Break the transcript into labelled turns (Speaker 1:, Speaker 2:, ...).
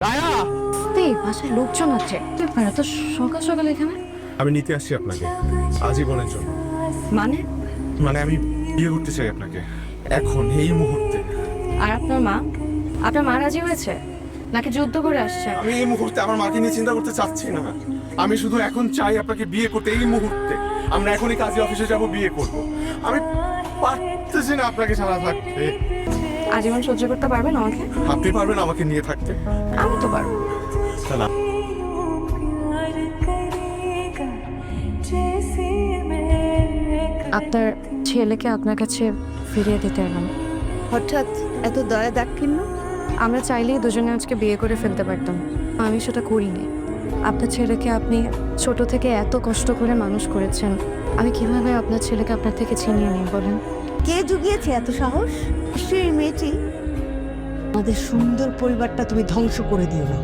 Speaker 1: রায়া,
Speaker 2: বাসায় লোকজন আছে। এত সকাল সকাল এখানে
Speaker 1: আমি নিতে আসছি আপনাকে আজীবনের জন্য।
Speaker 2: মানে?
Speaker 1: মানে আমি বিয়ে করতে চাই আপনাকে এখন এই মুহূর্তে।
Speaker 2: আর আপনার মা রাজি হয়েছে নাকি যুদ্ধ করে আসছে?
Speaker 1: আমি এই মুহূর্তে আমার মাকে নিয়ে চিন্তা করতে চাচ্ছি না। আমি শুধু এখন চাই আপনাকে বিয়ে করতে এই মুহূর্তে। আমরা এখনই কাজী অফিসে যাব, বিয়ে করব। আমি পারতেছি না আপনাকে ছাড়া থাকতে।
Speaker 2: আজীবন সহ্য করতে পারবেন আমাকে?
Speaker 1: আপনি পারবেন আমাকে নিয়ে থাকতে?
Speaker 2: আমি তো পারবো।
Speaker 1: না,
Speaker 2: আপনার ছেলেকে আপনার কাছে ফিরিয়ে দিতে এলাম।
Speaker 3: হঠাৎ এত দয়া দাক্ষিণ্য?
Speaker 2: আমরা চাইলেই দুজনে আজকে বিয়ে করে ফেলতে পারতাম, আমি সেটা করিনি। আপনার ছেলেকে আপনি ছোট থেকে এত কষ্ট করে মানুষ করেছেন, আমি কিভাবে আপনার ছেলেকে আপনার থেকে ছিনিয়ে নিই বলেন?
Speaker 3: কে জুগিয়েছে এত সাহস? নিশ্চয়ই এই মেয়েটি। আমাদের সুন্দর পরিবারটা তুমি ধ্বংস করে দিও না।